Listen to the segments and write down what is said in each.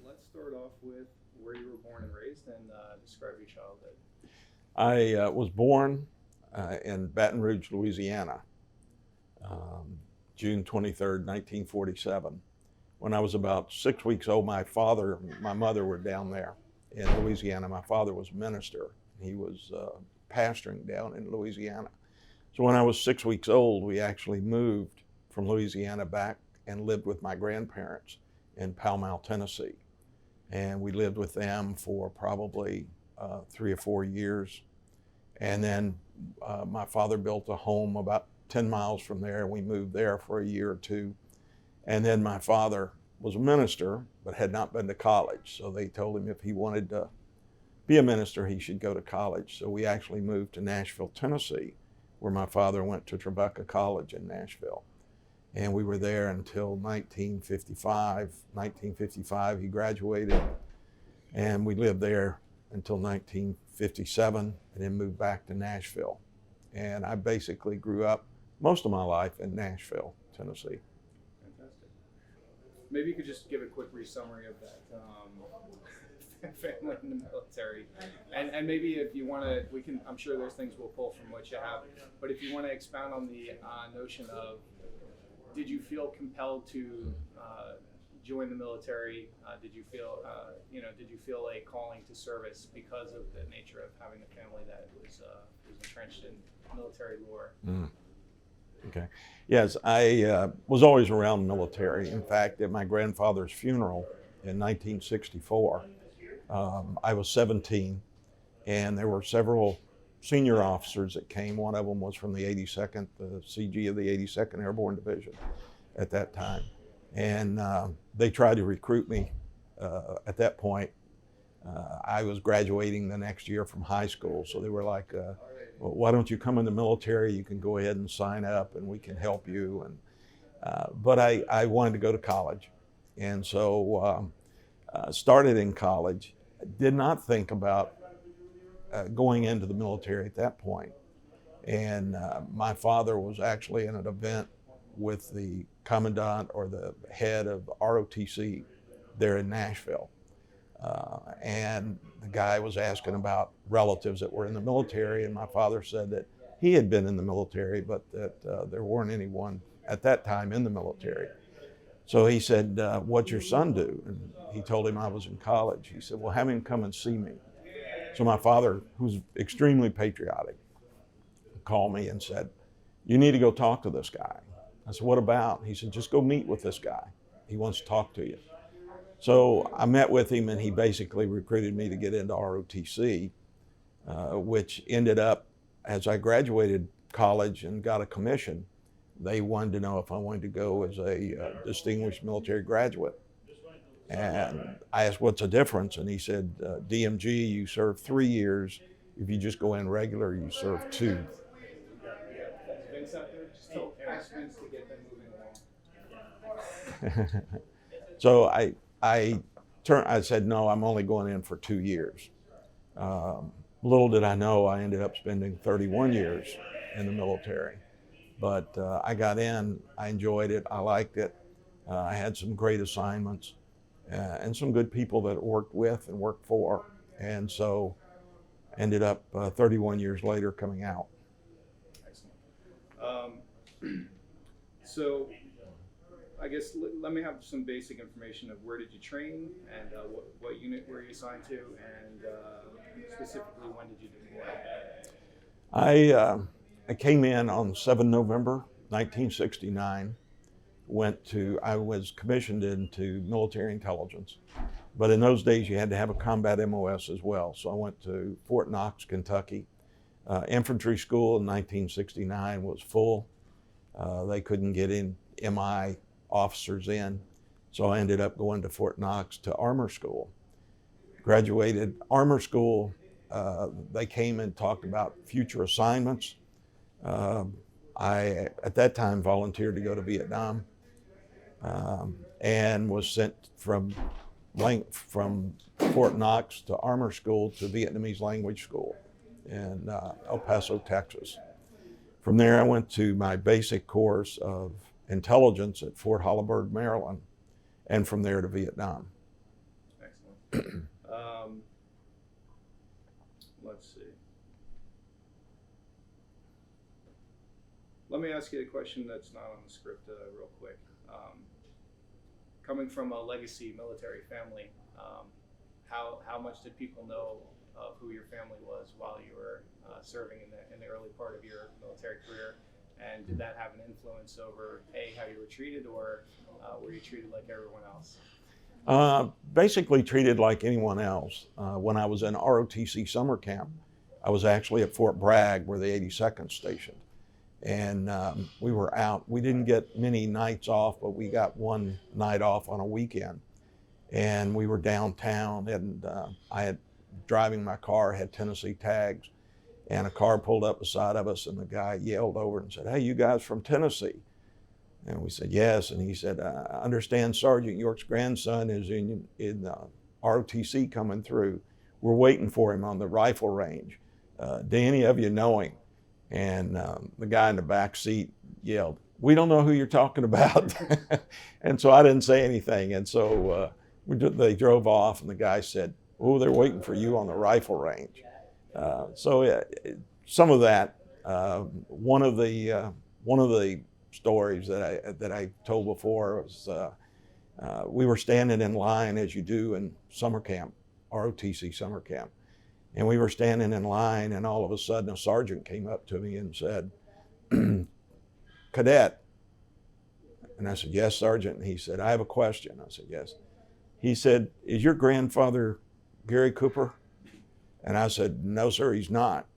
let's start off with where you were born and raised and describe your childhood. I was born in Baton Rouge, Louisiana, um, June 23rd, 1947. When I was about 6 weeks old, my father and my mother were down there in Louisiana. My father was a minister. He was pastoring down in Louisiana. So when I was 6 weeks old, we actually moved from Louisiana back and lived with my grandparents in Pall Mall, Tennessee. And we lived with them for probably 3 or 4 years. And then my father built a home about 10 miles from there, and we moved there for a year or two. And then my father was a minister, but had not been to college. So they told him if he wanted to be a minister, he should go to college. So we actually moved to Nashville, Tennessee, where my father went to Tribeca College in Nashville. And we were there until 1955. 1955, he graduated, and we lived there until 1957, and then moved back to Nashville. And I basically grew up most of my life in Nashville, Tennessee. Fantastic. Maybe you could just give a quick summary of that family in the military, and maybe if you want to, we can. I'm sure there's things we'll pull from what you have, but if you want to expound on the notion of, did you feel compelled to join the military? Did you feel, did you feel a calling to service because of the nature of having a family that was entrenched in military lore? Okay. Yes, I was always around the military. In fact, at my grandfather's funeral in 1964, I was 17, and there were several senior officers that came. One of them was from the 82nd, the CG of the 82nd Airborne Division at that time. And they tried to recruit me at that point. I was graduating the next year from high school, so they were like, well, why don't you come in the military? You can go ahead and sign up and we can help you. But I wanted to go to college. And so started in college. Did not think about going into the military at that point. And my father was actually in an event with the commandant or the head of ROTC there in Nashville. And the guy was asking about relatives that were in the military, and my father said that he had been in the military, but that there weren't anyone at that time in the military. So he said, what's your son do? And he told him I was in college. He said, well, have him come and see me. So my father, who's extremely patriotic, called me and said, you need to go talk to this guy. I said, what about? He said, just go meet with this guy. He wants to talk to you. So I met with him, and he basically recruited me to get into ROTC, which ended up, as I graduated college and got a commission, they wanted to know if I wanted to go as a distinguished military graduate. And I asked, what's the difference? And he said, DMG, you serve 3 years. If you just go in regular, you serve 2. Vince out there, just tell Vince to get them moving along. So I said, no, I'm only going in for 2 years. Little did I know, I ended up spending 31 years in the military. But I got in, I enjoyed it, I liked it. I had some great assignments and some good people that worked with and worked for. And so ended up 31 years later coming out. Excellent. So I guess let me have some basic information of where did you train, and what unit were you assigned to, and specifically when did you deploy? I came in on 7 November 1969. I was commissioned into military intelligence, but in those days you had to have a combat MOS as well. So I went to Fort Knox, Kentucky. Infantry school in 1969 was full. They couldn't get in MI officers in, so I ended up going to Fort Knox to armor school. Graduated armor school. They came and talked about future assignments. I, at that time, volunteered to go to Vietnam and was sent from Fort Knox to armor school to Vietnamese language school in El Paso, Texas. From there, I went to my basic course of intelligence at Fort Holabird, Maryland, and from there to Vietnam. Let's see. Let me ask you a question that's not on the script real quick. Coming from a legacy military family, how much did people know of who your family was while you were serving in the early part of your military career? And did that have an influence over how you were treated, or were you treated like everyone else? Basically treated like anyone else. When I was in ROTC summer camp, I was actually at Fort Bragg where the 82nd stationed. And we were out. We didn't get many nights off, but we got one night off on a weekend. And we were downtown, and I had driving my car, had Tennessee tags, and a car pulled up beside of us, and the guy yelled over and said, "Hey, you guys from Tennessee?" And we said, "Yes." And he said, "I understand Sergeant York's grandson is in ROTC coming through. We're waiting for him on the rifle range. Do any of you know him?" And the guy in the back seat yelled, "We don't know who you're talking about." And so I didn't say anything. And so they drove off, and the guy said, "Oh, they're waiting for you on the rifle range." Some of that. One of the stories that I told before was we were standing in line, as you do in summer camp, ROTC summer camp. And we were standing in line, and all of a sudden a sergeant came up to me and said, "Cadet." And I said, "Yes, Sergeant." And he said, "I have a question." I said, "Yes." He said, "Is your grandfather Gary Cooper?" And I said, "No, sir, he's not."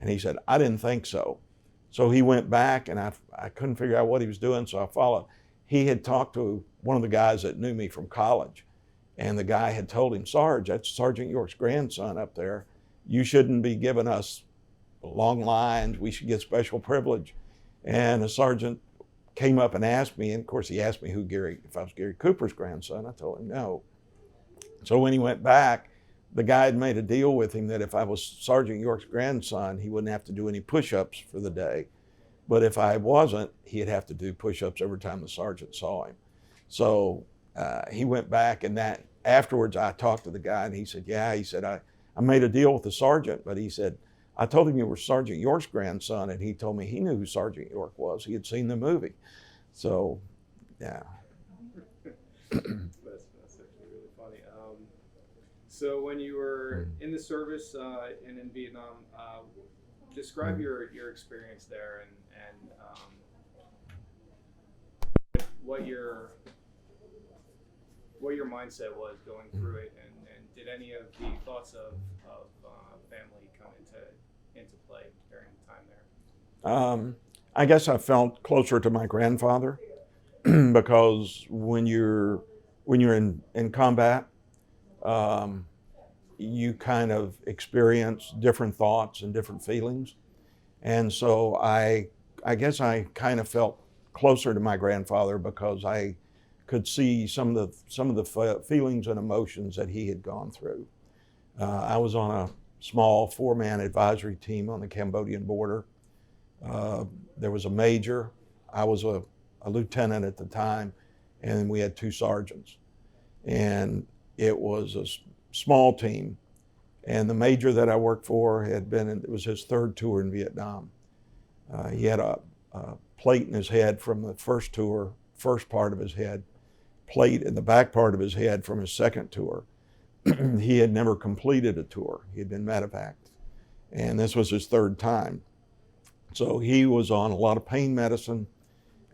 And he said, "I didn't think so." So he went back, and I couldn't figure out what he was doing, so I followed. He had talked to one of the guys that knew me from college, and the guy had told him, "Sarge, that's Sergeant York's grandson up there. You shouldn't be giving us long lines. We should get special privilege." And the sergeant came up and asked me, and of course he asked me if I was Gary Cooper's grandson. I told him no. So when he went back, the guy had made a deal with him that if I was Sergeant York's grandson, he wouldn't have to do any push-ups for the day. But if I wasn't, he'd have to do push-ups every time the sergeant saw him. So he went back, and that afterwards I talked to the guy, and he said, "Yeah," he said, I made a deal with the sergeant, but he said, "I told him you were Sergeant York's grandson," and he told me he knew who Sergeant York was. He had seen the movie. So, yeah. That's actually really funny. So when you were in the service and in Vietnam, describe your experience there and what your mindset was going through it, and did any of the thoughts of family come into play during the time there? I guess I felt closer to my grandfather because when you're in combat, you kind of experience different thoughts and different feelings, and so I guess I kind of felt closer to my grandfather because I could see some of the feelings and emotions that he had gone through. I was on a small 4-man advisory team on the Cambodian border. There was a major. I was a lieutenant at the time, and we had 2 sergeants. And it was a small team. And the major that I worked for it was his 3rd tour in Vietnam. He had a plate in his head from the first tour, first part of his head, plate in the back part of his head from his 2nd tour. He had never completed a tour. He had been medevaced. And this was his 3rd time. So he was on a lot of pain medicine.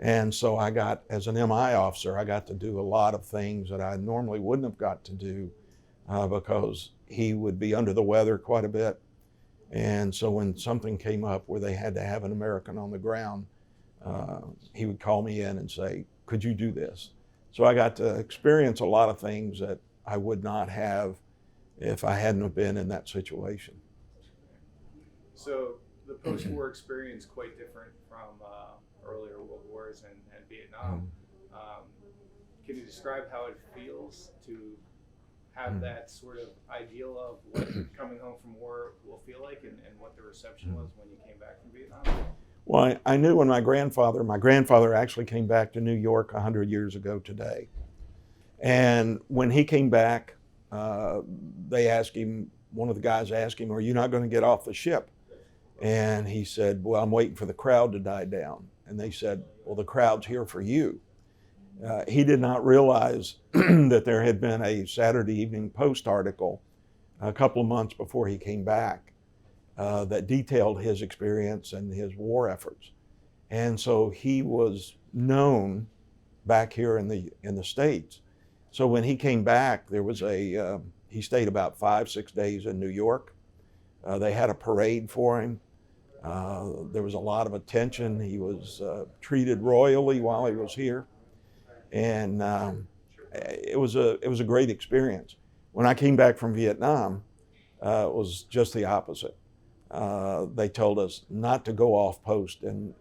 And so as an MI officer, I got to do a lot of things that I normally wouldn't have got to do because he would be under the weather quite a bit. And so when something came up where they had to have an American on the ground, he would call me in and say, "Could you do this?" So I got to experience a lot of things that I would not have if I hadn't have been in that situation. So the post-war experience quite different from earlier world wars and Vietnam. Can you describe how it feels to have that sort of ideal of what coming home from war will feel like, and what the reception was when you came back from Vietnam? Well, I knew when my grandfather actually came back to New York 100 years ago today. And when he came back, they asked him, one of the guys asked him, "Are you not going to get off the ship?" And he said, "Well, I'm waiting for the crowd to die down." And they said, "Well, the crowd's here for you." He did not realize that there had been a Saturday Evening Post article a couple of months before he came back that detailed his experience and his war efforts. And so he was known back here in the States. So when he came back, there was he stayed about 5-6 days in New York. They had a parade for him. There was a lot of attention. He was treated royally while he was here. And it was a great experience. When I came back from Vietnam, it was just the opposite. They told us not to go off post in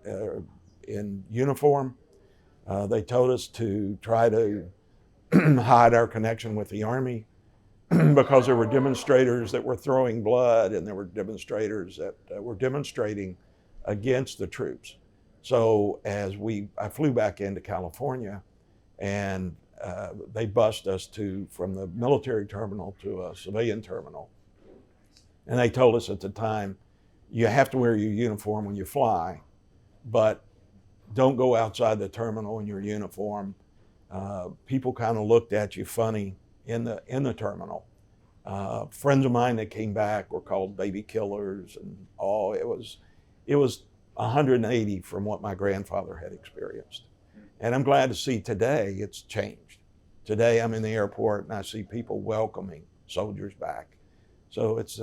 uniform. They told us to try to hide our connection with the Army because there were demonstrators that were throwing blood, and there were demonstrators that were demonstrating against the troops. So I flew back into California, and they bused us from the military terminal to a civilian terminal. And they told us at the time, you have to wear your uniform when you fly, but don't go outside the terminal in your uniform. People kind of looked at you funny in the terminal. Friends of mine that came back were called baby killers, and it was 180 from what my grandfather had experienced. And I'm glad to see today it's changed. Today I'm in the airport and I see people welcoming soldiers back. So it's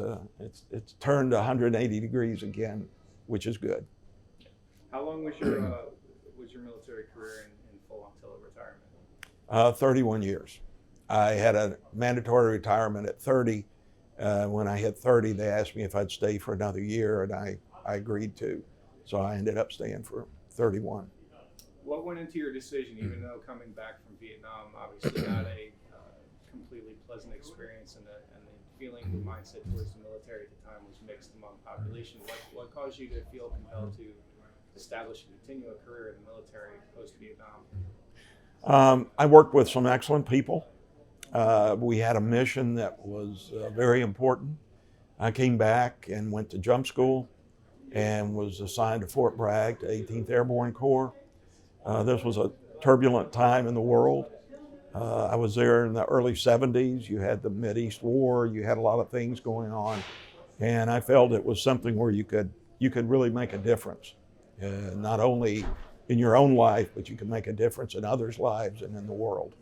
turned 180 degrees again, which is good. How long was your military career in full until retirement? 31 years. I had a mandatory retirement at 30. When I hit 30, they asked me if I'd stay for another year, and I agreed to. So I ended up staying for 31. What went into your decision, even though coming back from Vietnam, obviously not a completely pleasant experience, and the feeling, the mindset towards the military at the time was mixed among population. What caused you to feel compelled to establish and continue a career in the military post-Vietnam? I worked with some excellent people. We had a mission that was very important. I came back and went to jump school and was assigned to Fort Bragg to 18th Airborne Corps. This was a turbulent time in the world. I was there in the early 70s. You had the Mideast War. You had a lot of things going on. And I felt it was something where you could really make a difference, not only in your own life, but you can make a difference in others' lives and in the world.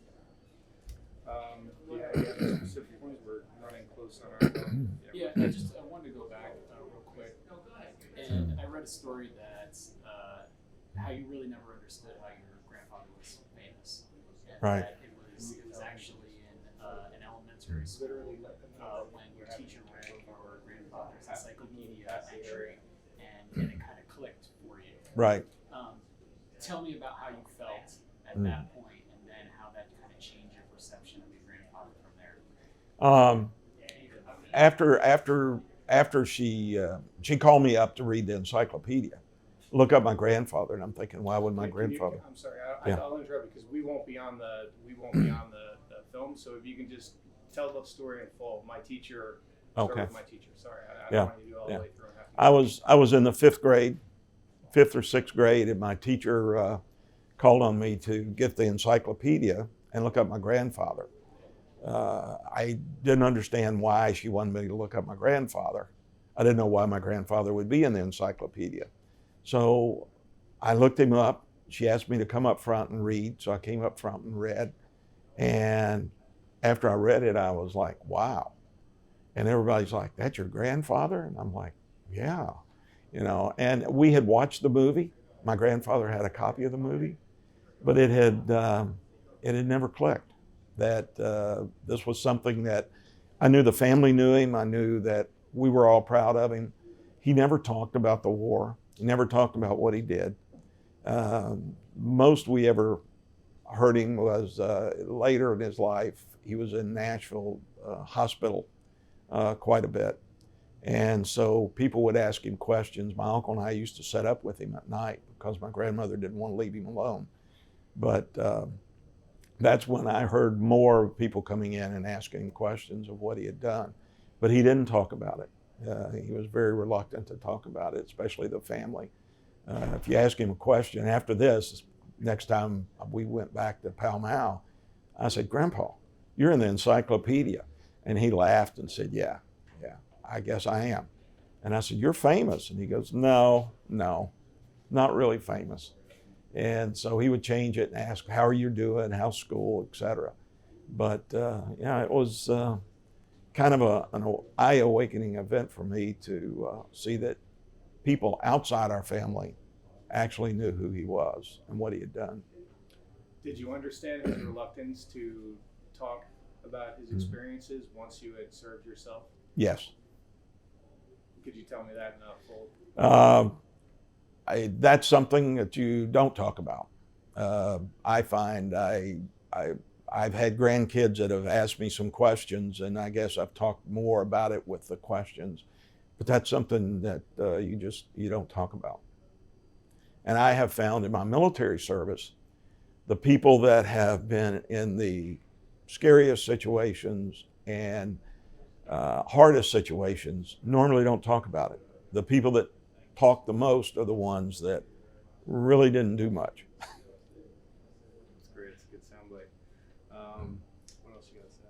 Specific points. We're running close on our I wanted to go back real quick, and I read a story that how you really never understood how your grandfather was famous, and Right. that it was actually in an elementary school when your teacher read your grandfather's encyclopedia entry, and it kind of clicked for you. Right. Tell me about how you felt at that point, and then how that kind of changed your perception of your grandfather from there. After she called me up to read the encyclopedia, look up my grandfather, and I'm thinking, why would my grandfather? I'm sorry, Yeah. I'll interrupt because we won't be on the film. So if you can just tell the story in full. My teacher. Start Okay. with my teacher. Sorry, I don't want you to do all the way through. And have to I was in the 5th or 6th grade, and my teacher called on me to get the encyclopedia and look up my grandfather. I didn't understand why she wanted me to look up my grandfather. I didn't know why my grandfather would be in the encyclopedia. So I looked him up. She asked me to come up front and read, so I came up front and read. And after I read it, I was like, wow. And everybody's like, "That's your grandfather?" And I'm like, "Yeah." And we had watched the movie. My grandfather had a copy of the movie, but it had never clicked that this was something that I knew the family knew him. I knew that we were all proud of him. He never talked about the war. He never talked about what he did. Most we ever heard him was later in his life. He was in Nashville hospital quite a bit. And so people would ask him questions. My uncle and I used to set up with him at night because my grandmother didn't want to leave him alone. But that's when I heard more people coming in and asking questions of what he had done. But he didn't talk about it. He was very reluctant to talk about it, especially the family. If you ask him a question after this, next time we went back to Pall Mall, I said, "Grandpa, you're in the encyclopedia." And he laughed and said, yeah, I guess I am. And I said, "You're famous." And he goes, no, not really famous. And so he would change it and ask, "How are you doing? How's school?" etc. But yeah, it was kind of an eye-awakening event for me to see that people outside our family actually knew who he was and what he had done. Did you understand his reluctance to talk about his experiences once you had served yourself? Yes. Could you tell me that in a full? That's something that you don't talk about. I find I've had grandkids that have asked me some questions, and I guess I've talked more about it with the questions. But that's something that you don't talk about. And I have found in my military service, the people that have been in the scariest situations and hardest situations normally don't talk about it. The people that talk the most are the ones that really didn't do much. That's great. It's a good soundbite. What else you got to say?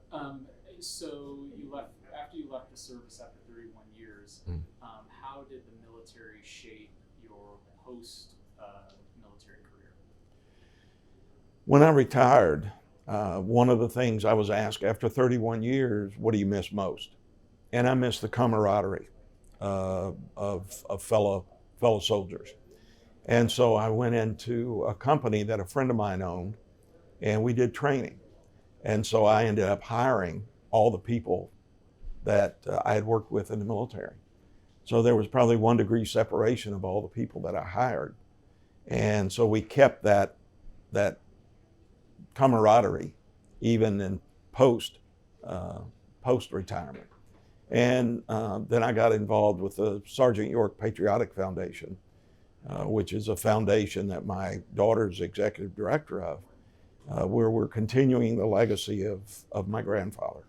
So you left after you left the service after 31 years. How did the military shape your post-military career? When I retired, one of the things I was asked after 31 years, what do you miss most? And I miss the camaraderie of fellow soldiers. And so I went into a company that a friend of mine owned, and we did training. And so I ended up hiring all the people that I had worked with in the military. So there was probably 1 degree separation of all the people that I hired. And so we kept that camaraderie even in post-retirement. And then I got involved with the Sergeant York Patriotic Foundation, which is a foundation that my daughter's executive director of, where we're continuing the legacy of my grandfather.